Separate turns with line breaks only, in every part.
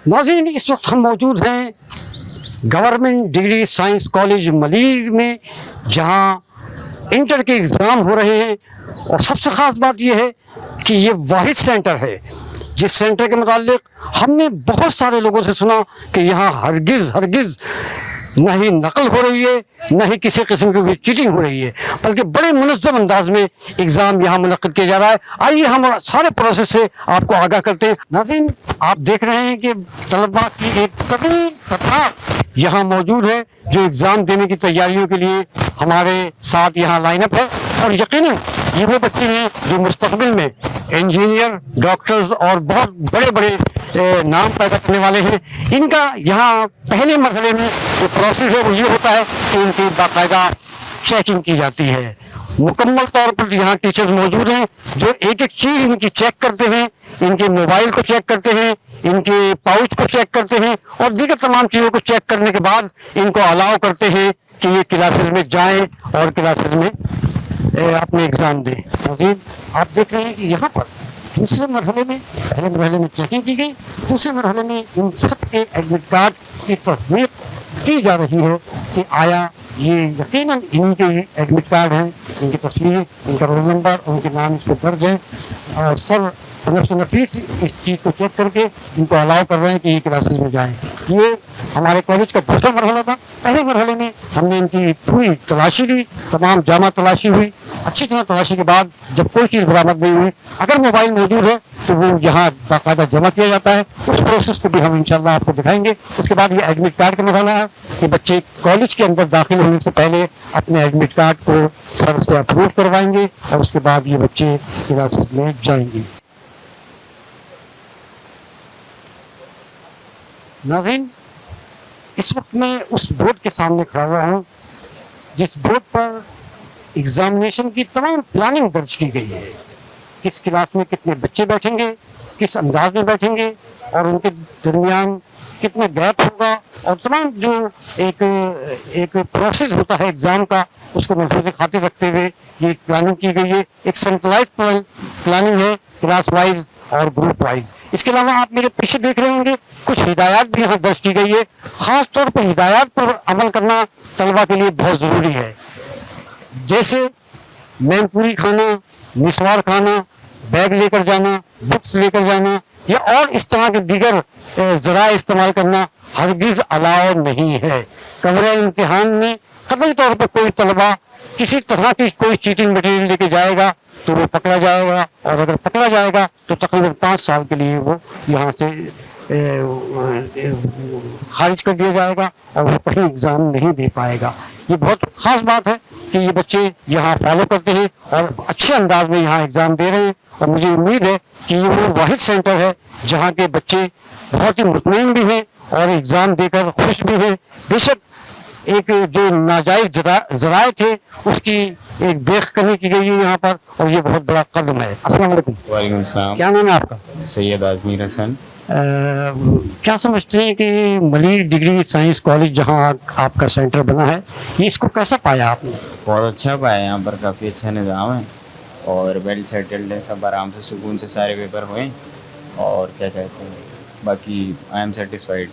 नाज़रीन, इस वक्त हम मौजूद हैं government degree science college Malir में, जहां इंटर के एग्ज़ाम हो रहे हैं। और सबसे ख़ास बात यह है कि ये वाहिद सेंटर है जिस सेंटर के मुताल्लिक हमने बहुत सारे लोगों से सुना कि यहाँ हरगिज़ न ही नकल हो रही है, न ही किसी किस्म की चीटिंग हो रही है, बल्कि बड़े मुनज़्ज़म अंदाज में एग्ज़ाम यहाँ मुनक़्क़िद किया जा रहा है। आइए हम सारे प्रोसेस से आपको आगाह करते हैं। नाज़रीन, आप देख रहे हैं कि तलबा की एक तवील कतार यहाँ मौजूद है जो एग्ज़ाम देने की तैयारियों के लिए हमारे साथ यहाँ लाइनअप है। और यकीनन ये वो बच्चे हैं जो मुस्तक़बिल में इंजीनियर, डॉक्टर्स और बहुत बड़े बड़े नाम पैदा करने वाले हैं। इनका यहाँ पहले मरहले में जो प्रोसेस है वो ये होता है कि इनकी बाकायदा चेकिंग की जाती है। मुकम्मल तौर पर यहाँ टीचर्स मौजूद हैं जो एक एक चीज़ इनकी चेक करते हैं, इनके मोबाइल को चेक करते हैं, इनके पाउच को चेक करते हैं और दीगर तमाम चीज़ों को चेक करने के बाद इनको अलाउ करते हैं कि ये क्लासेस में जाएं और क्लासेस में अपने एग्ज़ाम दें। आप देख रहे हैं कि यहाँ पर दूसरे मरहले में, पहले मरहले में चेकिंग की गई, दूसरे मरहले में इन सब के एडमिट कार्ड की तस्दीक की जा रही है कि आया ये यकीनन इनके एडमिट कार्ड हैं, इनकी तस्वीर, इनका रोल नंबर, उनके नाम इस पर दर्ज है और सब नफीस इस चीज़ को चेक करके इनको अलाउ कर रहे हैं कि ये क्लासेस में जाएं। ये हमारे कॉलेज का दूसरा मरहला था। पहले मरहले में हमने इनकी पूरी तलाशी ली, तमाम जामा तलाशी हुई। अच्छी तरह तलाशी के बाद जब कोई चीज़ बरामद नहीं हुई, अगर मोबाइल मौजूद है तो वो यहाँ बाकायदा जमा किया जाता है। उस प्रोसेस को भी हम इंशाल्लाह आपको दिखाएंगे। उसके बाद ये एडमिट कार्ड का मरहला है कि बच्चे कॉलेज के अंदर दाखिल होने से पहले अपने एडमिट कार्ड को सर से अप्रूव करवाएंगे और उसके बाद ये बच्चे क्लासेस में जाएंगे। नाज़रीन, इस वक्त मैं उस बोर्ड के सामने खड़ा हुआ हूँ जिस बोर्ड पर एग्ज़ामिनेशन की तमाम प्लानिंग दर्ज की गई है। किस क्लास में कितने बच्चे बैठेंगे, किस अंदाज में बैठेंगे और उनके दरमियान कितने गैप होगा और तमाम जो एक प्रोसेस होता है एग्ज़ाम का, उसको महफूज़ खातिर रखते हुए ये प्लानिंग की गई है। एक सेंट्रलाइज्ड प्लानिंग है, क्लास वाइज और ग्रुप वाइज। इसके अलावा आप मेरे पीछे देख रहे होंगे कुछ हिदायत भी यहाँ दर्ज की गई है। ख़ास तौर पर हिदायत पर अमल करना तलबा के लिए बहुत ज़रूरी है, जैसे मैनपूरी खाना, मिसवार खाना, बैग लेकर जाना, बुक्स लेकर जाना या और इस तरह के दीगर ज़रा इस्तेमाल करना हरगिज़ अलाउ नहीं है। कमरे इम्तिहान में कतई तौर पर कोई तलबा किसी तरह की कोई चीटिंग मटेरियल लेके जाएगा तो वो पकड़ा जाएगा और अगर पकड़ा जाएगा तो तकरीबन 5 साल के लिए वो यहाँ से खारिज कर दिया जाएगा और वो कहीं एग्ज़ाम नहीं दे पाएगा। ये बहुत ख़ास बात है कि ये बच्चे यहाँ फॉलो करते हैं और अच्छे अंदाज में यहाँ एग्ज़ाम दे रहे हैं और मुझे उम्मीद है कि ये वो वाहिद सेंटर है जहाँ के बच्चे बहुत ही मुतमईन भी हैं और एग्ज़ाम देकर खुश भी हैं। बेशक एक जो नाजायज़ ज़राए थे उसकी एक देख करने की गई है यहाँ पर और ये बहुत बड़ा कदम है। अस्सलाम वालेकुम।
वालेकुम सलाम।
क्या नाम है आपका?
सैयद आजमीर हसन।
क्या समझते हैं कि मलीर डिग्री साइंस कॉलेज जहाँ आपका सेंटर बना है, ये इसको कैसा पाया आपने?
बहुत अच्छा पाया, यहाँ पर काफ़ी अच्छा निज़ाम है और वेल सेटल्ड है, सब आराम से सुकून से सारे पेपर हुए और क्या कहते हैं, बाकी आई एम सेटिस्फाइड।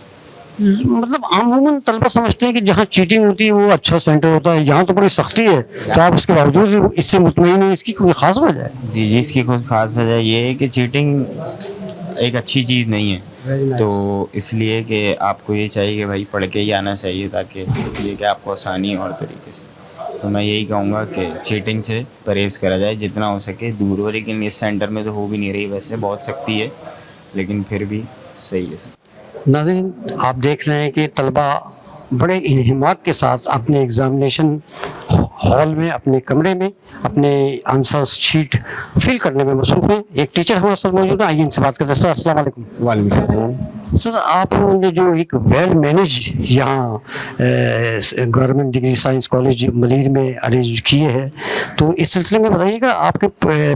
मतलब अमूमन तलबा समझते हैं कि जहाँ चीटिंग होती है वो अच्छा सेंटर होता है, यहाँ तो बड़ी सख्ती है, तो आप उसके बावजूद इससे मुतमईन हैं, इसकी कोई ख़ास वजह है?
जी, इसकी कोई ख़ास वजह ये है कि चीटिंग एक अच्छी चीज़ नहीं है, तो इसलिए कि आपको ये चाहिए कि भाई पढ़ के ही आना चाहिए ताकि ये कि आपको आसानी और तरीके से। तो मैं यही कहूँगा कि चीटिंग से परहेज़ करा जाए, जितना हो सके दूर हो। लेकिन इस सेंटर में तो हो भी नहीं रही, वैसे बहुत सख्ती है लेकिन फिर भी सही है सर।
नाज़रीन, आप देख रहे हैं कि तलबा बड़े इन्हिमाक के साथ अपने एग्ज़ामिनेशन हॉल में, अपने कमरे में अपने आंसर शीट फिल करने में मसरूफ़ हैं। एक टीचर हमारे साथ मौजूद है, आइए इनसे बात करते हैं। सर अस्सलाम वालेकुम।
वालेकुम सलाम।
सर, आपने जो एक वेल मैनेज यहाँ government degree science college Malir में अरेंज किए हैं, तो इस सिलसिले में बताइएगा आपके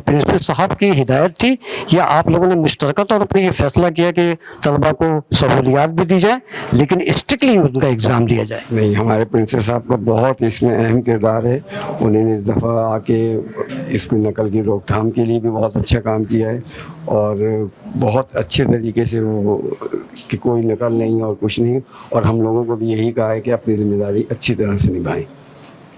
प्रिंसिपल साहब की हिदायत थी या आप लोगों ने मुश्तरका तौर पर ये फैसला किया कि तलबा को सहूलियात भी दी जाए लेकिन स्ट्रिक्टली उनका एग्ज़ाम लिया जाए?
नहीं, हमारे प्रिंसिपल साहब का बहुत इसमें अहम किरदार है। उन्होंने इस दफ़ा आके इसको नकल की रोकथाम के लिए भी बहुत अच्छा काम किया है और बहुत अच्छे तरीके से वो कि कोई नकल नहीं और कुछ नहीं, और हम लोगों को भी यही कहा है कि अपनी ज़िम्मेदारी अच्छी तरह से निभाएं।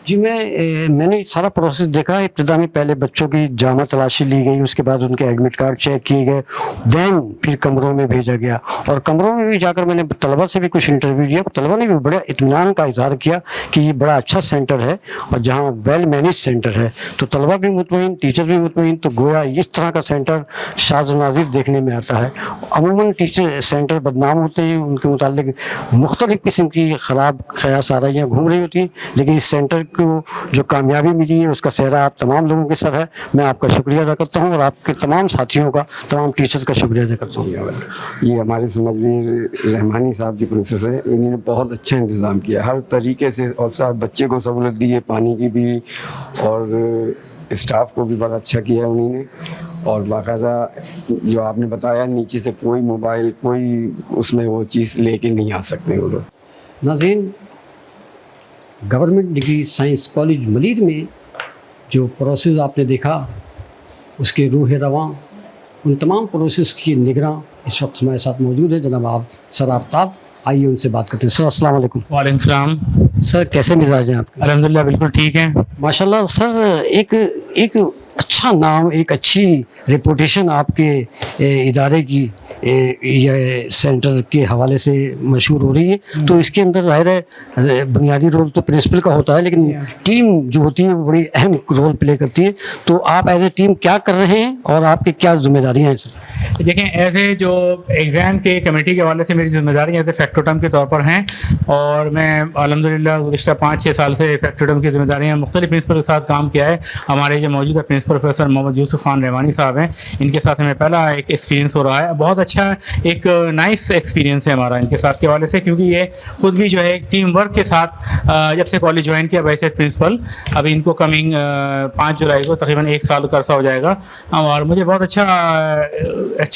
जी मैंने सारा प्रोसेस देखा। इब्तिदा में पहले बच्चों की जामा तलाशी ली गई, उसके बाद उनके एडमिट कार्ड चेक किए गए, देन फिर कमरों में भेजा गया, और कमरों में भी जाकर मैंने तलबा से भी कुछ इंटरव्यू लिया। तलबा ने भी बड़े इत्मीनान का इजहार किया कि ये बड़ा अच्छा सेंटर है और जहाँ वेल मैनेज सेंटर है, तो तलबा भी मुतमईन, टीचर भी मुतमईन। तो गोया इस तरह का सेंटर शाज़ व नाज़िर देखने में आता है। अमूमन टीचर सेंटर बदनाम होते हैं, उनके मुतालिक मुख्तलिफ़ किस्म की ख़राब क़यास आराइयाँ घूम रही होती हैं, लेकिन इस सेंटर को जो कामयाबी मिली है उसका सेहरा आप तमाम लोगों के सर है। मैं आपका शुक्रिया अदा करता हूँ और आपके तमाम साथियों का, तमाम टीचर्स का शुक्रिया अदा करता हूँ।
ये हमारे समझवीर रहमानी साहब जी प्रिंसेस है, इन्होंने बहुत अच्छा इंतज़ाम किया हर तरीके से, और साथ बच्चे को सहूलत दी है, पानी की भी, और स्टाफ को भी बड़ा अच्छा किया उन्होंने। और बाकायदा जो आपने बताया, नीचे से कोई मोबाइल, कोई उसमें वो चीज़ लेके नहीं आ सकते वो लोग।
नाज़रीन, government degree science college Malir में जो प्रोसेस आपने देखा, उसके रूह रवां, उन तमाम प्रोसेस की निगरान इस वक्त हमारे साथ मौजूद है जनाब सर आफ्ताब। आइए उनसे बात करते हैं। सर अस्सलाम वालेकुम।
वालेकुम सलाम।
सर कैसे मिजाज हैं आपके?
अल्हम्दुलिल्लाह बिल्कुल ठीक है।
माशाल्लाह सर, एक अच्छा नाम, एक अच्छी रेपुटेशन आपके इदारे की ये सेंटर के हवाले से मशहूर हो रही है। तो इसके अंदर ज़ाहिर है बुनियादी रोल तो प्रिंसिपल का होता है, लेकिन टीम जो होती है वो बड़ी अहम रोल प्ले करती है। तो आप एज ए टीम क्या कर रहे हैं और आपकी क्या जिम्मेदारियाँ हैं सर?
देखें, ऐसे जो एग्ज़ाम के कमेटी के हवाले से मेरी जिम्मेदारी ऐसे फैक्टोटम के तौर पर हैं, और मैं अल्हम्दुलिल्लाह गुज़िश्ता 5-6 साल से फैक्टोटम की जिम्मेदारियाँ मुख्तलिफ प्रिंसिपल के साथ काम किया है। हमारे जो मौजूदा प्रिंसिपल प्रोफेसर मोहम्मद यूसुफ खान रहमानी साहब हैं, इनके साथ हमें पहला एक एक्सपीरियंस हो रहा है। बहुत अच्छा एक नाइस एक्सपीरियंस है हमारा इनके साथ के हवाले से, क्योंकि ये खुद भी जो है टीम वर्क के साथ जब से कॉलेज ज्वाइन किया वैसे प्रिंसिपल, अभी इनको कमिंग 5 जुलाई को तकरीबन 1 साल का अरसा हो जाएगा, और मुझे बहुत अच्छा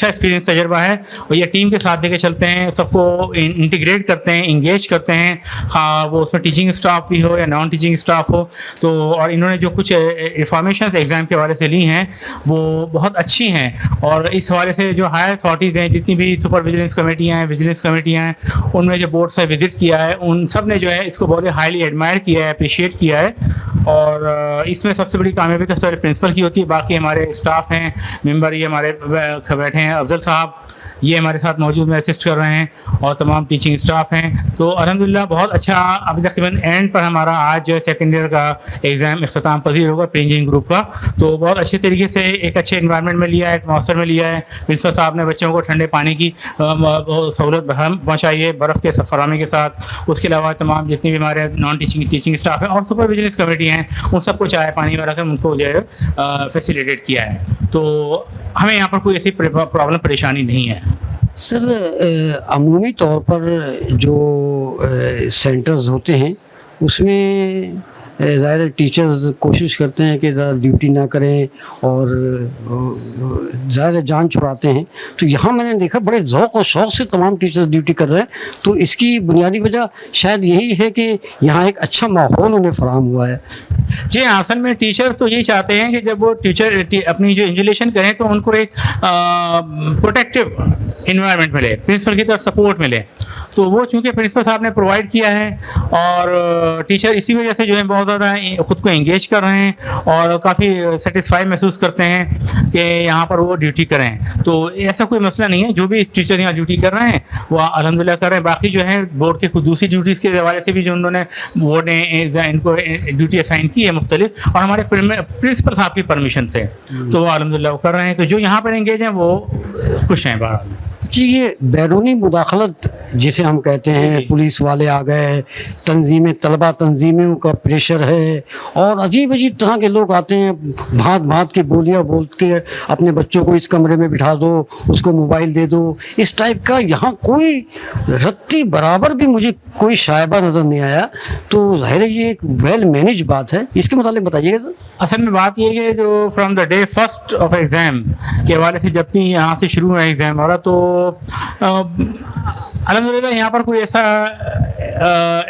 एक्सपीरियंस तजर्बा है। और ये टीम के साथ लेके चलते हैं, सबको इंटीग्रेट करते हैं, इंगेज करते हैं, हाँ वो उसमें टीचिंग स्टाफ भी हो या नॉन टीचिंग स्टाफ हो। तो और इन्होंने जो कुछ इंफॉर्मेशन एग्ज़ाम के हवाले से ली हैं वो बहुत अच्छी हैं, और इस हवाले से जो हायर अथॉरिटीज़ हैं, जितनी भी सुपर विजिलेंस कमेटियाँ हैं, विजिलेंस कमेटियाँ हैं, उनमें जो बोर्ड से विज़िट किया है, उन सब ने जो है इसको बहुत ही हाईली एडमायर किया है, अप्रिशिएट किया है। और इसमें सबसे बड़ी कामयाबी तो सारे प्रिंसिपल की होती है। बाकी हमारे स्टाफ हैं, मेंबर ये हमारे बैठे हैं, अफजल साहब ये हमारे साथ मौजूद में असिस्ट कर रहे हैं, और तमाम टीचिंग स्टाफ हैं। तो अल्हम्दुलिल्लाह बहुत अच्छा, अभी तकरीबन एंड पर हमारा आज जो है सेकेंड ईयर का एग्ज़ाम इख्तिताम पजीर होगा पेंजिंग ग्रुप का। तो बहुत अच्छे तरीके से एक अच्छे इन्वायरमेंट में लिया है, एटमॉस्फेयर में लिया है। प्रिंसिपल साहब ने बच्चों को ठंडे पानी की सहूलत पहुँचाई है बर्फ़ के फराहमी के साथ। उसके अलावा तमाम जितनी भी हमारे नॉन टीचिंग स्टाफ हैं और सुपर विजिलेंस कमेटी हैं, उन सबको चाय पानी वगैरह कर उनको जो है फैसिलिटेट किया है। तो हमें यहाँ पर कोई ऐसी प्रॉब्लम परेशानी नहीं है।
सर अमूमी तौर पर जो सेंटर्स होते हैं उसमें ज़ाहिर टीचर्स कोशिश करते हैं कि ज़रा ड्यूटी ना करें और ज़ाहिर जान छुड़ाते हैं। तो यहाँ मैंने देखा बड़े ज़ौक़ और शौक़ से तमाम टीचर्स ड्यूटी कर रहे हैं। तो इसकी बुनियादी वजह शायद यही है कि यहाँ एक अच्छा माहौल उन्हें फराहम हुआ है।
जी हाँ, असल में टीचर्स तो यही चाहते हैं कि जब वो टीचर अपनी जो इंजुलेशन करें तो उनको एक प्रोटेक्टिव इन्वायरमेंट मिले, प्रिंसिपल की तरफ सपोर्ट मिले। तो वो चूँकि प्रिंसिपल साहब ने प्रोवाइड किया है, और टीचर इसी वजह से जो है बहुत ज़्यादा ख़ुद को एंगेज कर रहे हैं और काफ़ी सेटिस्फाई महसूस करते हैं कि यहाँ पर वो ड्यूटी करें। तो ऐसा कोई मसला नहीं है, जो भी टीचर यहाँ ड्यूटी कर रहे हैं वो अल्हम्दुलिल्लाह कर रहे हैं। बाकी जो है बोर्ड के कुछ दूसरी ड्यूटीज़ के हवाले से भी जो उन्होंने बोर्ड ने इनको ड्यूटी असाइन की है मुख्तलिफ, और हमारे प्रिंसिपल साहब की परमिशन से, तो वो अल्हम्दुलिल्लाह कर रहे हैं। तो जो यहाँ पर एंगेज हैं वो खुश हैं बहरहाल।
जी, ये बैरूनी मुदाखलत जिसे हम कहते हैं, पुलिस वाले आ गए, तंजीमें, तलबा तंजीमों का प्रेशर है, और अजीब अजीब तरह के लोग आते हैं, भांत भांत की बोलियां बोल के अपने बच्चों को इस कमरे में बिठा दो, उसको मोबाइल दे दो, इस टाइप का यहाँ कोई रत्ती बराबर भी मुझे कोई शायबा नज़र नहीं आया। तो ज़ाहिर है ये एक वेल मैनेज बात है, इसके मुतालिक बताइएगा सर।
असल में बात ये है कि जो from the day first of exam के हवाले से जब भी यहाँ से शुरू हुआ एग्ज़ाम हमारा, तो अल्हम्दुलिल्लाह यहाँ पर कोई ऐसा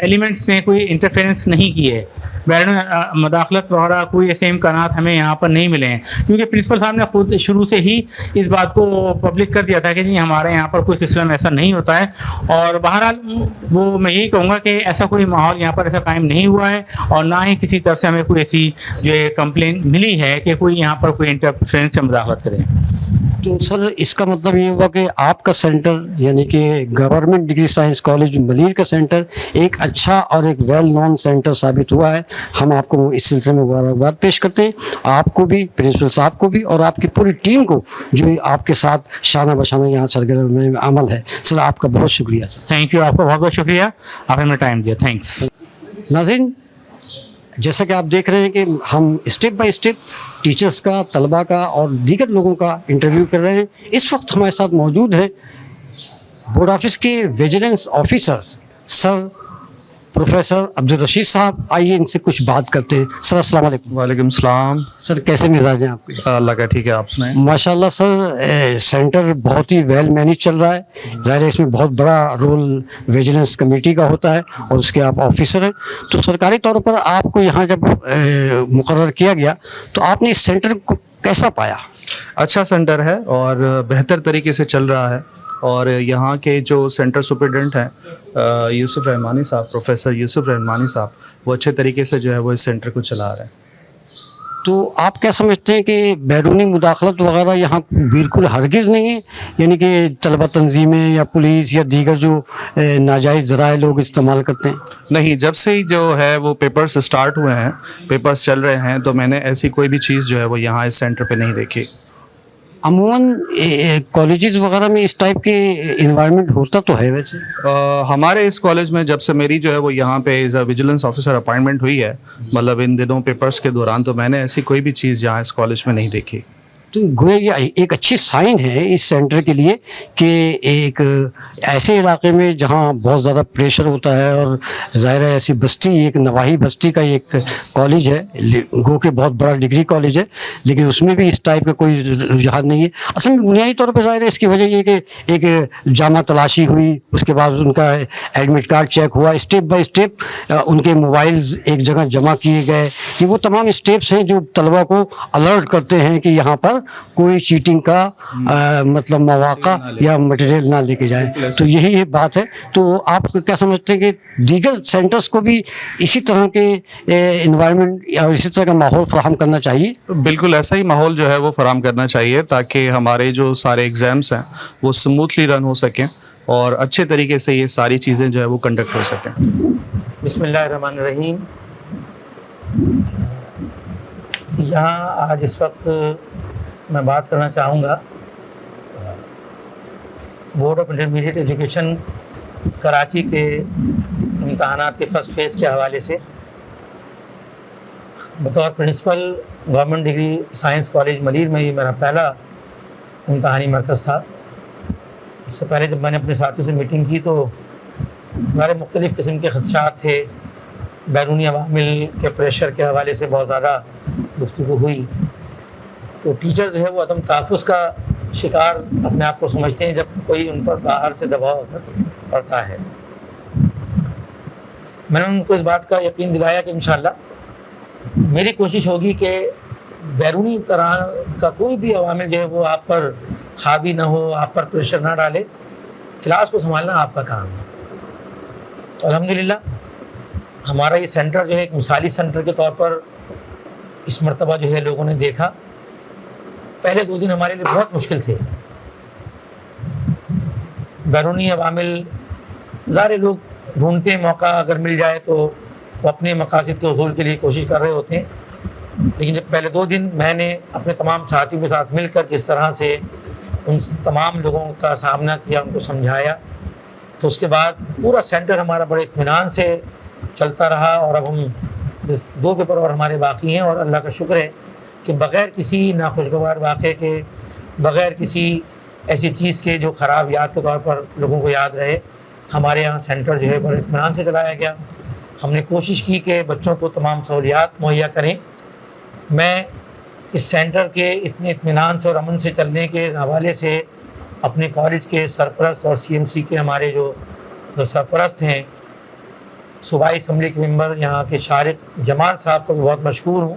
एलिमेंट्स ने कोई इंटरफेरेंस नहीं की है। बैरून मदाखलत वगैरह कोई ऐसे इम्कानात हमें यहाँ पर नहीं मिले हैं, क्योंकि प्रिंसिपल साहब ने खुद शुरू से ही इस बात को पब्लिक कर दिया था कि जी हमारे यहाँ पर कोई सिस्टम ऐसा नहीं होता है। और बहरहाल वो मैं यही कहूँगा कि ऐसा कोई माहौल यहाँ पर ऐसा कायम नहीं हुआ है, और ना ही किसी तरह से हमें कोई ऐसी जो है कंप्लेंट मिली है कि कोई यहाँ पर कोई इंटरफेरेंस या मुदाखलत करे।
तो सर इसका मतलब ये हुआ कि आपका सेंटर यानी कि government degree science college Malir का सेंटर एक अच्छा और एक वेल नोन सेंटर साबित हुआ है। हम आपको इस सिलसिले में मुबारकबाद पेश करते हैं, आपको भी, प्रिंसिपल साहब को भी, और आपकी पूरी टीम को जो आपके साथ शाना बशाना यहाँ सरगर्म में अमल है। सर आपका बहुत शुक्रिया सर।
थैंक यू, आपका बहुत बहुत शुक्रिया, आपने हमें टाइम दिया, थैंक्स।
नाज़रीन, जैसा कि आप देख रहे हैं कि हम स्टेप बाय स्टेप टीचर्स का, तलबा का और दीगर लोगों का इंटरव्यू कर रहे हैं। इस वक्त हमारे साथ मौजूद हैं बोर्ड ऑफिस के vigilance officer sir professor Abdul Rashid साहब। आइए इनसे कुछ बात करते हैं। सर अस्सलाम वालेकुम।
वालेकुम सलाम।
सर कैसे मिजाज हैं आपके?
अल्लाह का ठीक है, आप सुनाएं।
माशाल्लाह सर, सेंटर बहुत ही वेल मैनेज चल रहा है। ज़ाहिर है इसमें बहुत बड़ा रोल विजिलेंस कमेटी का होता है और उसके आप ऑफिसर हैं। तो सरकारी तौर पर आपको यहाँ जब मुकर्रर किया गया तो आपने इस सेंटर को कैसा पाया?
अच्छा सेंटर है और बेहतर तरीके से चल रहा है। और यहाँ के जो सेंटर सुपरिटेंडेंट हैं यूसुफ रहमानी साहब, प्रोफेसर यूसुफ रहमानी साहब, वो अच्छे तरीके से जो है वो इस सेंटर को चला रहे हैं।
तो आप क्या समझते हैं कि बैरूनी मुदाखलत वगैरह यहाँ बिल्कुल हरगिज़ नहीं है, यानी कि तलबा तंजीमें या पुलिस या दीगर जो नाजायज़ ज़राए लोग इस्तेमाल करते हैं?
नहीं, जब से ही जो है वो पेपर्स स्टार्ट हुए हैं, पेपर्स चल रहे हैं, तो मैंने ऐसी कोई भी चीज़ जो है वो यहाँ इस सेंटर पे नहीं देखी।
अमूमन कॉलेजेस वगैरह में इस टाइप के इन्वायरमेंट होता तो है वैसे?
हमारे इस कॉलेज में जब से मेरी जो है वो यहाँ पे as a vigilance officer appointment हुई है, मतलब इन दिनों पेपर्स के दौरान, तो मैंने ऐसी कोई भी चीज़ यहाँ इस कॉलेज में नहीं देखी।
तो गोया ये एक अच्छी साइन है इस सेंटर के लिए कि एक ऐसे इलाके में जहाँ बहुत ज़्यादा प्रेशर होता है, और ज़ाहिर है ऐसी बस्ती, एक नवाही बस्ती का एक कॉलेज है, गो के बहुत बड़ा डिग्री कॉलेज है, लेकिन उसमें भी इस टाइप का कोई रुझान नहीं है। असल में बुनियादी तौर पर ज़ाहिर है इसकी वजह ये कि एक जामा तलाशी हुई, उसके बाद उनका एडमिट कार्ड चेक हुआ, स्टेप बाय स्टेप उनके मोबाइल्स एक जगह जमा किए गए। कि वो तमाम स्टेप्स हैं जो तलबा को अलर्ट करते हैं कि यहाँ पर कोई चीटिंग का मतलब मौका या मटेरियल ना लेके जाए। तो यही बात है। तो आप क्या समझते हैं कि दीगर सेंटर्स को भी इसी तरह के इन्वायरमेंट या इसी तरह का माहौल फराहम करना चाहिए?
बिल्कुल ऐसा ही माहौल जो है वो फराहम करना चाहिए, ताकि हमारे जो सारे एग्ज़ाम्स हैं वो स्मूथली रन हो सकें और अच्छे तरीके से ये सारी चीज़ें जो है वो कंडक्ट हो सकें।
बिस्मिल्लाहिर्रहमानिर्रहीम। यहाँ आज इस वक्त मैं बात करना चाहूँगा board of intermediate education Karachi के इम्तहानात के फर्स्ट फेज़ के हवाले से। बतौर principal government degree science college Malir में ये मेरा पहला इम्तहानी मरकज़ था। इससे पहले जब मैंने अपने साथियों से मीटिंग की तो हमारे मुख्तलिफ़ किस्म के ख़दशात थे, बैरूनी अवामिल के प्रेशर के हवाले से बहुत ज़्यादा गुफ्तगू हुई। तो टीचर जो है वो अदम तहफ़्फ़ुज़ का शिकार अपने आप को समझते हैं जब कोई उन पर बाहर से दबाव पड़ता है। मैंने उनको इस बात का यकीन दिलाया कि इंशाअल्लाह मेरी कोशिश होगी कि बैरूनी तरह का कोई भी अवामिल जो है वो आप पर हावी ना हो, आप पर प्रेशर ना डाले। क्लास को संभालना आपका काम है। तो अल्हम्दुलिल्लाह हमारा ये सेंटर जो है एक मिसाली सेंटर के तौर पर इस मरतबा जो है लोगों ने देखा। पहले 2 दिन हमारे लिए बहुत मुश्किल थे। बैरूनी अवामिल ज़ाहिर लोग ढूंढते हैं मौका, अगर मिल जाए तो वो अपने मकासद के उसूल के लिए कोशिश कर रहे होते हैं। लेकिन जब पहले 2 दिन मैंने अपने तमाम साथियों के साथ मिलकर जिस तरह से उन तमाम लोगों का सामना किया, उनको समझाया, तो उसके बाद पूरा सेंटर हमारा बड़े इत्मीनान से चलता रहा। और अब हम 2 पेपर और हमारे बाकी हैं, और अल्लाह का शुक्र है कि बग़ैर किसी नाखुशगवार वाक़े के, बग़ैर किसी ऐसी चीज़ के जो ख़राब याद के तौर पर लोगों को याद रहे, हमारे यहाँ सेंटर जो है बड़े इत्मीनान से चलाया गया। हमने कोशिश की कि बच्चों को तमाम सहूलियात मुहैया करें। मैं इस सेंटर के इतने इत्मीनान से और अमन से चलने के हवाले से अपने कॉलेज के सरपरस्त और CMC के हमारे जो सरपरस्त हैं صوبائی اسمبلی کے ممبر یہاں کے شارق جمال صاحب کو بھی بہت مشکور ہوں.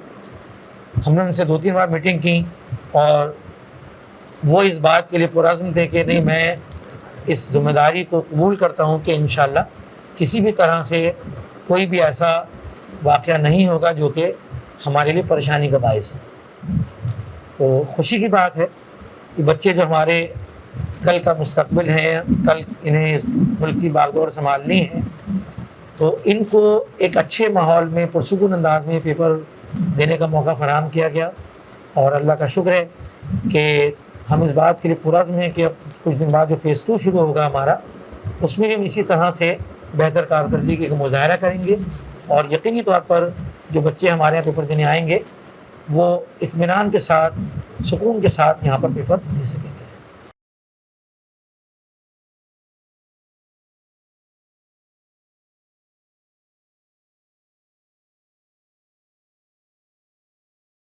ہم نے ان سے 2-3 بار میٹنگ کی اور وہ اس بات کے لیے پرعزم تھے کہ نہیں میں اس ذمہ داری کو قبول کرتا ہوں کہ انشاءاللہ کسی بھی طرح سے کوئی بھی ایسا واقعہ نہیں ہوگا جو کہ ہمارے لیے پریشانی کا باعث ہے. تو خوشی کی بات ہے کہ بچے جو ہمارے کل کا مستقبل ہیں, کل انہیں ملک کی باغ دور سنبھالنی ہے, تو ان کو ایک اچھے ماحول میں پرسکون انداز میں پیپر دینے کا موقع فراہم کیا گیا. اور اللہ کا شکر ہے کہ ہم اس بات کے لیے پرعزم ہیں کہ اب کچھ دن بعد جو فیز 2 شروع ہوگا ہمارا, اس میں بھی ہم اسی طرح سے بہتر کارکردگی کا مظاہرہ کریں گے اور یقینی طور پر جو بچے ہمارے یہاں پیپر دینے آئیں گے وہ اطمینان کے ساتھ, سکون کے ساتھ یہاں پر پیپر دے سکیں.